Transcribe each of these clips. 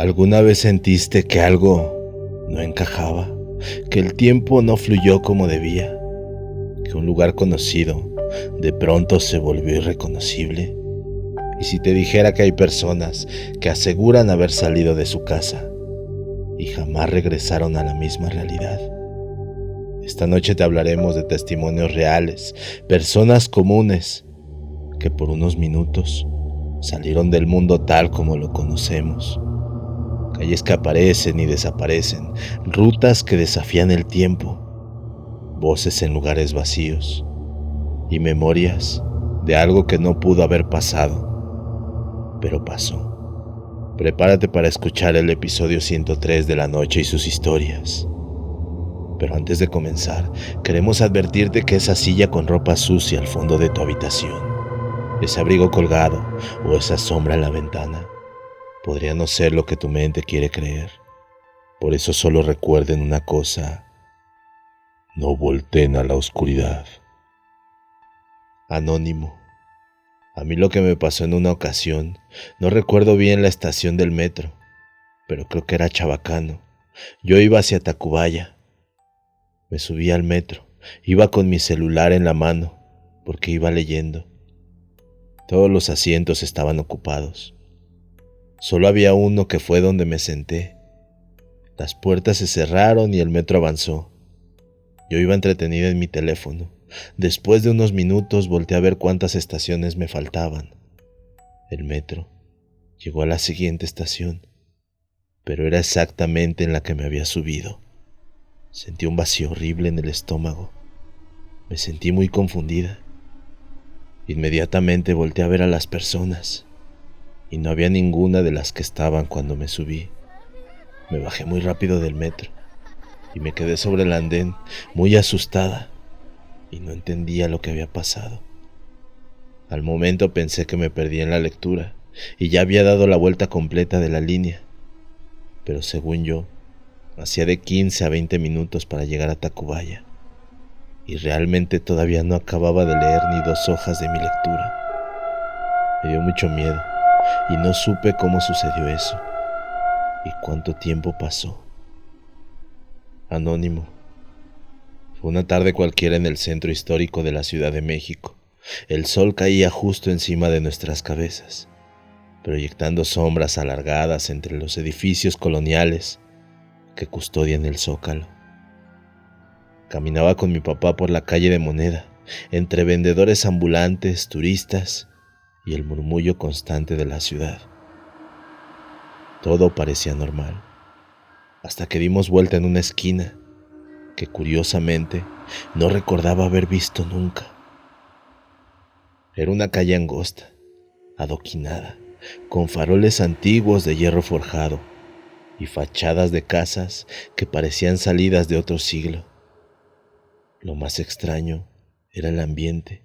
¿Alguna vez sentiste que algo no encajaba? Que el tiempo no fluyó como debía, que un lugar conocido de pronto se volvió irreconocible. Y si te dijera que hay personas que aseguran haber salido de su casa y jamás regresaron a la misma realidad. Esta noche te hablaremos de testimonios reales, personas comunes que por unos minutos salieron del mundo tal como lo conocemos. Calles que aparecen y desaparecen, rutas que desafían el tiempo, voces en lugares vacíos y memorias de algo que no pudo haber pasado, pero pasó. Prepárate para escuchar el episodio 103 de La Noche y sus historias. Pero antes de comenzar, queremos advertirte que esa silla con ropa sucia al fondo de tu habitación, ese abrigo colgado o esa sombra en la ventana, podría no ser lo que tu mente quiere creer. Por eso solo recuerden una cosa: no volteen a la oscuridad. Anónimo. A mí lo que me pasó en una ocasión, no recuerdo bien la estación del metro, pero creo que era Chabacano. Yo iba hacia Tacubaya. Me subí al metro, iba con mi celular en la mano, porque iba leyendo. Todos los asientos estaban ocupados. Solo había uno que fue donde me senté. Las puertas se cerraron y el metro avanzó. Yo iba entretenido en mi teléfono. Después de unos minutos volteé a ver cuántas estaciones me faltaban. El metro llegó a la siguiente estación, pero era exactamente en la que me había subido. Sentí un vacío horrible en el estómago. Me sentí muy confundida. Inmediatamente volteé a ver a las personas y no había ninguna de las que estaban cuando me subí. Me bajé muy rápido del metro y me quedé sobre el andén, muy asustada, y no entendía lo que había pasado. Al momento pensé que me perdí en la lectura y ya había dado la vuelta completa de la línea, pero según yo, hacía de 15 a 20 minutos para llegar a Tacubaya, y realmente todavía no acababa de leer ni 2 hojas de mi lectura. Me dio mucho miedo y no supe cómo sucedió eso y cuánto tiempo pasó. Anónimo. Fue una tarde cualquiera en el centro histórico de la Ciudad de México. El sol caía justo encima de nuestras cabezas, proyectando sombras alargadas entre los edificios coloniales que custodian el Zócalo. Caminaba con mi papá por la calle de Moneda, entre vendedores ambulantes, turistas y el murmullo constante de la ciudad. Todo parecía normal, hasta que dimos vuelta en una esquina que curiosamente no recordaba haber visto nunca. Era una calle angosta, adoquinada, con faroles antiguos de hierro forjado y fachadas de casas que parecían salidas de otro siglo. Lo más extraño era el ambiente.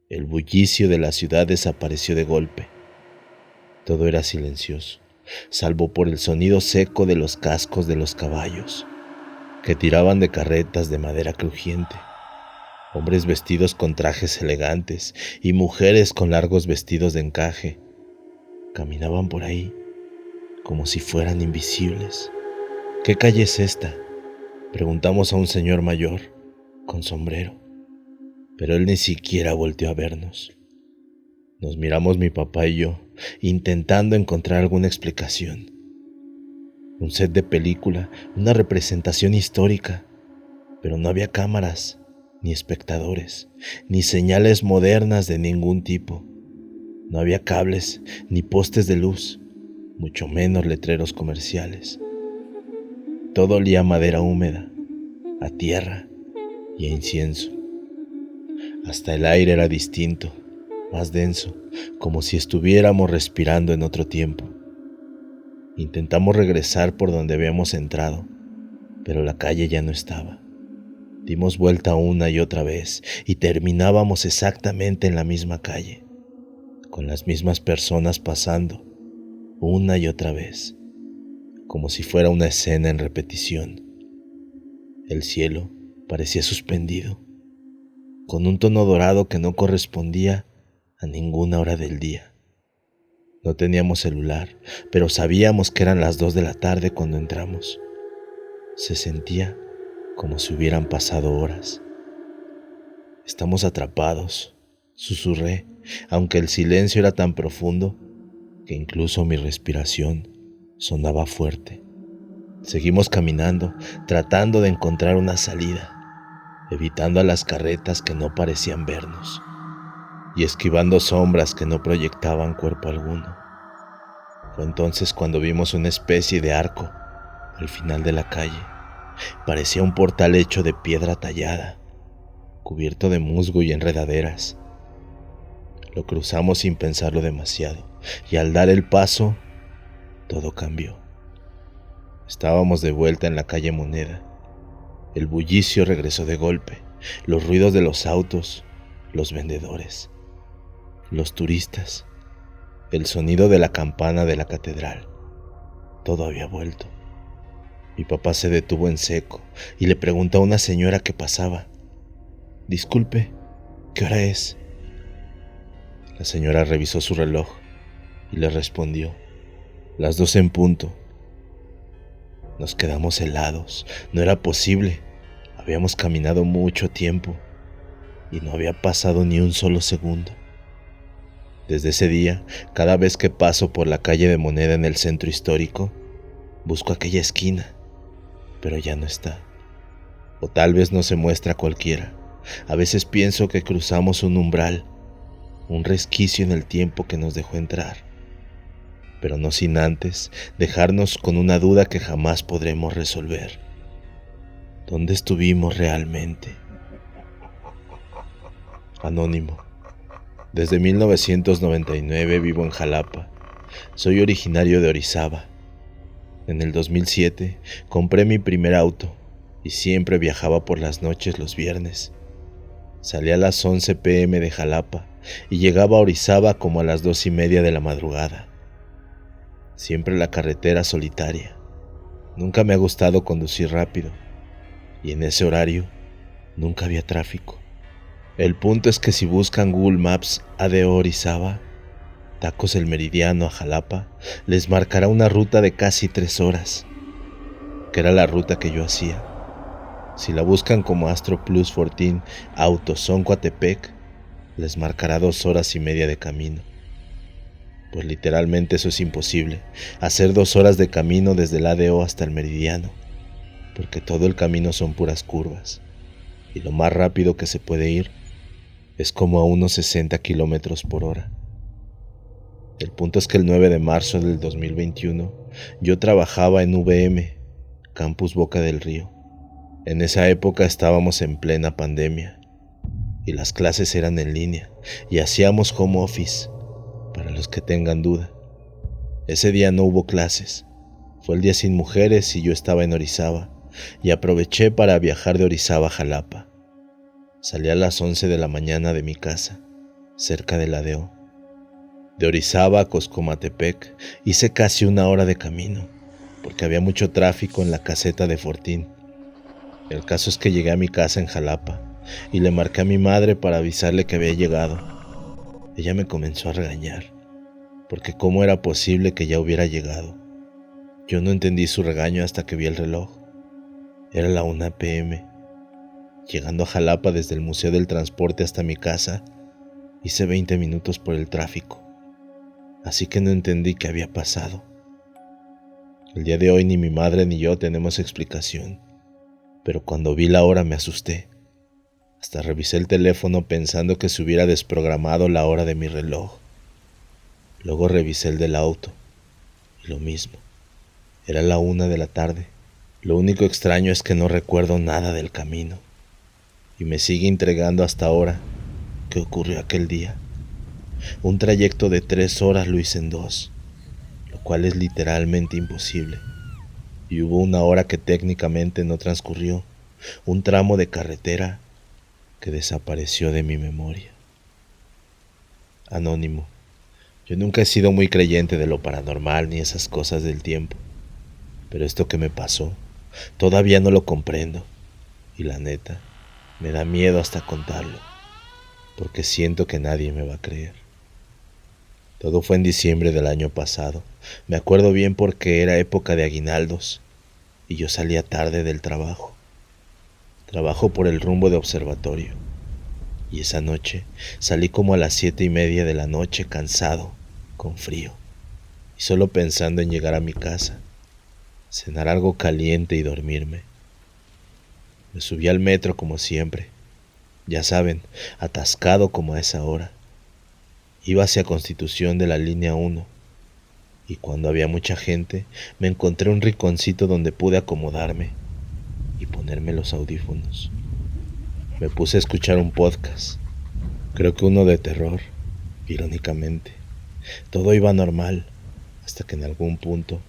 El bullicio de la ciudad desapareció de golpe. Todo era silencioso, salvo por el sonido seco de los cascos de los caballos, que tiraban de carretas de madera crujiente. Hombres vestidos con trajes elegantes y mujeres con largos vestidos de encaje caminaban por ahí como si fueran invisibles. ¿Qué calle es esta?, preguntamos a un señor mayor con sombrero, pero él ni siquiera volteó a vernos. Nos miramos mi papá y yo, intentando encontrar alguna explicación. Un set de película, una representación histórica, pero no había cámaras, ni espectadores, ni señales modernas de ningún tipo. No había cables, ni postes de luz, mucho menos letreros comerciales. Todo olía a madera húmeda, a tierra y a incienso. Hasta el aire era distinto, más denso, como si estuviéramos respirando en otro tiempo. Intentamos regresar por donde habíamos entrado, pero la calle ya no estaba. Dimos vuelta una y otra vez y terminábamos exactamente en la misma calle, con las mismas personas pasando una y otra vez, como si fuera una escena en repetición. El cielo parecía suspendido, con un tono dorado que no correspondía a ninguna hora del día. No teníamos celular, pero sabíamos que eran las 2 de la tarde cuando entramos. Se sentía como si hubieran pasado horas. Estamos atrapados, susurré, aunque el silencio era tan profundo que incluso mi respiración sonaba fuerte. Seguimos caminando, tratando de encontrar una salida, evitando a las carretas que no parecían vernos y esquivando sombras que no proyectaban cuerpo alguno. Fue entonces cuando vimos una especie de arco al final de la calle. Parecía un portal hecho de piedra tallada, cubierto de musgo y enredaderas. Lo cruzamos sin pensarlo demasiado, y al dar el paso, todo cambió. Estábamos de vuelta en la calle Moneda. El bullicio regresó de golpe, los ruidos de los autos, los vendedores, los turistas, el sonido de la campana de la catedral. Todo había vuelto. Mi papá se detuvo en seco y le preguntó a una señora que pasaba: «Disculpe, ¿qué hora es?». La señora revisó su reloj y le respondió: «Las 2 en punto». Nos quedamos helados. No era posible. Habíamos caminado mucho tiempo y no había pasado ni un solo segundo. Desde ese día, cada vez que paso por la calle de Moneda en el centro histórico, busco aquella esquina, pero ya no está. O tal vez no se muestra cualquiera. A veces pienso que cruzamos un umbral, un resquicio en el tiempo que nos dejó entrar, pero no sin antes dejarnos con una duda que jamás podremos resolver. ¿Dónde estuvimos realmente? Anónimo. Desde 1999 vivo en Jalapa. Soy originario de Orizaba. En el 2007 compré mi primer auto y siempre viajaba por las noches los viernes. Salía a las 11 p.m. de Jalapa y llegaba a Orizaba como a las 2:30 de la madrugada. Siempre la carretera solitaria. Nunca me ha gustado conducir rápido y en ese horario nunca había tráfico. El punto es que si buscan Google Maps ADO Orizaba, Tacos del Meridiano a Jalapa, les marcará una ruta de casi 3 horas, que era la ruta que yo hacía. Si la buscan como Astro Plus 14 Autoson Coatepec, les marcará 2 horas y media de camino. Pues literalmente eso es imposible, hacer 2 horas de camino desde el ADO hasta el Meridiano, porque todo el camino son puras curvas, y lo más rápido que se puede ir es como a unos 60 kilómetros por hora. El punto es que el 9 de marzo del 2021 yo trabajaba en VM, Campus Boca del Río. En esa época estábamos en plena pandemia y las clases eran en línea y hacíamos home office, para los que tengan duda. Ese día no hubo clases, fue el día sin mujeres y yo estaba en Orizaba y aproveché para viajar de Orizaba a Jalapa. Salí a las 11 de la mañana de mi casa, cerca del ADO. De Orizaba a Coscomatepec hice casi 1 hora de camino, porque había mucho tráfico en la caseta de Fortín. El caso es que llegué a mi casa en Jalapa y le marqué a mi madre para avisarle que había llegado. Ella me comenzó a regañar, porque cómo era posible que ya hubiera llegado. Yo no entendí su regaño hasta que vi el reloj. Era la 1 p.m. Llegando a Jalapa desde el Museo del Transporte hasta mi casa, hice 20 minutos por el tráfico, así que no entendí qué había pasado. El día de hoy ni mi madre ni yo tenemos explicación, pero cuando vi la hora me asusté. Hasta revisé el teléfono pensando que se hubiera desprogramado la hora de mi reloj. Luego revisé el del auto, y lo mismo. Era la 1 de la tarde. Lo único extraño es que no recuerdo nada del camino, y me sigue intrigando hasta ahora qué ocurrió aquel día. Un trayecto de 3 horas lo hice en 2, lo cual es literalmente imposible. Y hubo 1 hora que técnicamente no transcurrió, un tramo de carretera que desapareció de mi memoria. Anónimo. Yo nunca he sido muy creyente de lo paranormal ni esas cosas del tiempo, pero esto que me pasó, todavía no lo comprendo, y la neta, me da miedo hasta contarlo, porque siento que nadie me va a creer. Todo fue en diciembre del año pasado. Me acuerdo bien porque era época de aguinaldos y yo salía tarde del trabajo. Trabajo por el rumbo de observatorio. Y esa noche salí como a las 7:30 de la noche, cansado, con frío, y solo pensando en llegar a mi casa, cenar algo caliente y dormirme. Me subí al metro como siempre, ya saben, atascado como a esa hora. Iba hacia Constitución de la línea 1, y cuando había mucha gente, me encontré un rinconcito donde pude acomodarme y ponerme los audífonos. Me puse a escuchar un podcast, creo que uno de terror, irónicamente. Todo iba normal, hasta que en algún punto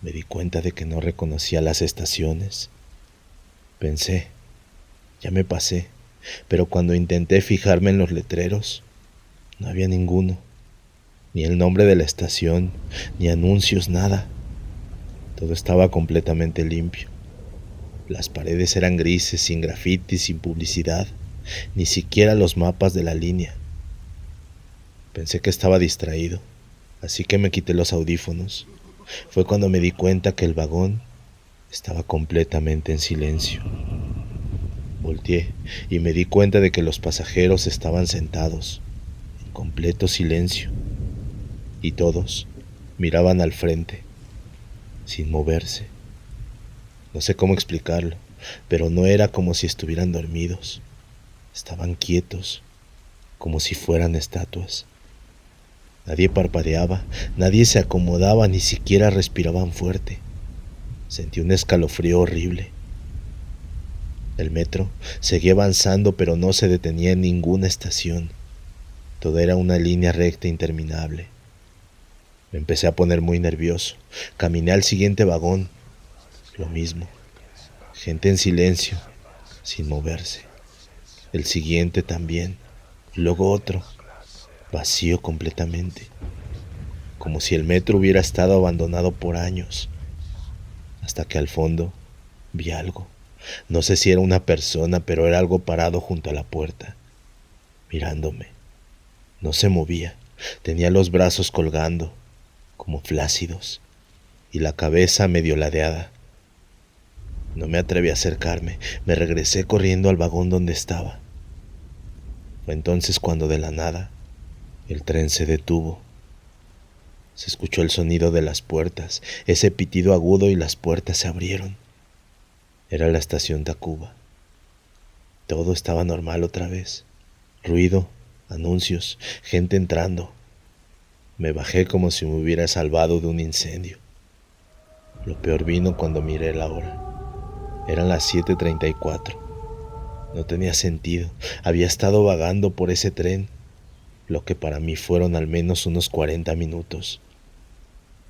me di cuenta de que no reconocía las estaciones. Pensé, ya me pasé, pero cuando intenté fijarme en los letreros, no había ninguno, ni el nombre de la estación, ni anuncios, nada. Todo estaba completamente limpio. Las paredes eran grises, sin grafitis, sin publicidad, ni siquiera los mapas de la línea. Pensé que estaba distraído, así que me quité los audífonos. Fue cuando me di cuenta que el vagón estaba completamente en silencio. Volteé y me di cuenta de que los pasajeros estaban sentados, en completo silencio, y todos miraban al frente, sin moverse. No sé cómo explicarlo, pero no era como si estuvieran dormidos. Estaban quietos, como si fueran estatuas. Nadie parpadeaba, nadie se acomodaba, ni siquiera respiraban fuerte. Sentí un escalofrío horrible. El metro seguía avanzando, pero no se detenía en ninguna estación. Todo era una línea recta interminable. Me empecé a poner muy nervioso. Caminé al siguiente vagón. Lo mismo. Gente en silencio, sin moverse. El siguiente también. Luego otro. Vacío completamente. Como si el metro hubiera estado abandonado por años. Hasta que al fondo vi algo. No sé si era una persona, pero era algo parado junto a la puerta, mirándome. No se movía. Tenía los brazos colgando, como flácidos, y la cabeza medio ladeada. No me atreví a acercarme. Me regresé corriendo al vagón donde estaba. Fue entonces cuando de la nada el tren se detuvo. Se escuchó el sonido de las puertas, ese pitido agudo, y las puertas se abrieron. Era la estación Tacuba. Todo estaba normal otra vez. Ruido, anuncios, gente entrando. Me bajé como si me hubiera salvado de un incendio. Lo peor vino cuando miré la hora. Eran las 7:34. No tenía sentido. Había estado vagando por ese tren, lo que para mí fueron al menos unos 40 minutos.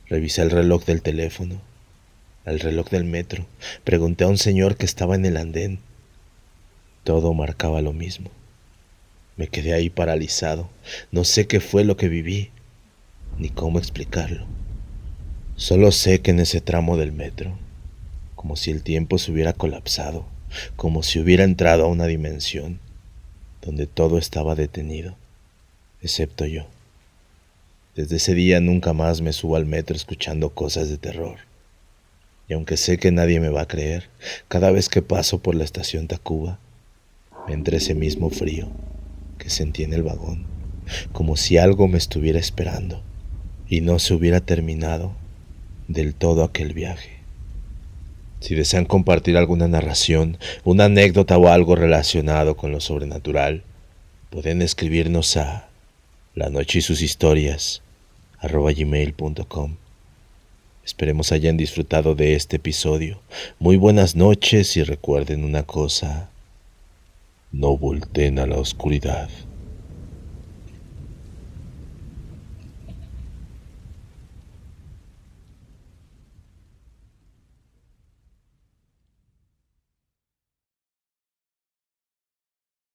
Revisé el reloj del teléfono, el reloj del metro. Pregunté a un señor que estaba en el andén. Todo marcaba lo mismo. Me quedé ahí paralizado. No sé qué fue lo que viví, ni cómo explicarlo. Solo sé que en ese tramo del metro, como si el tiempo se hubiera colapsado, como si hubiera entrado a una dimensión donde todo estaba detenido, excepto yo. Desde ese día nunca más me subo al metro escuchando cosas de terror. Y aunque sé que nadie me va a creer, cada vez que paso por la estación Tacuba, me entra ese mismo frío que sentí en el vagón, como si algo me estuviera esperando y no se hubiera terminado del todo aquel viaje. Si desean compartir alguna narración, una anécdota o algo relacionado con lo sobrenatural, pueden escribirnos a lanochesysushistorias@gmail.com. Esperemos hayan disfrutado de este episodio. Muy buenas noches y recuerden una cosa: no volteen a la oscuridad.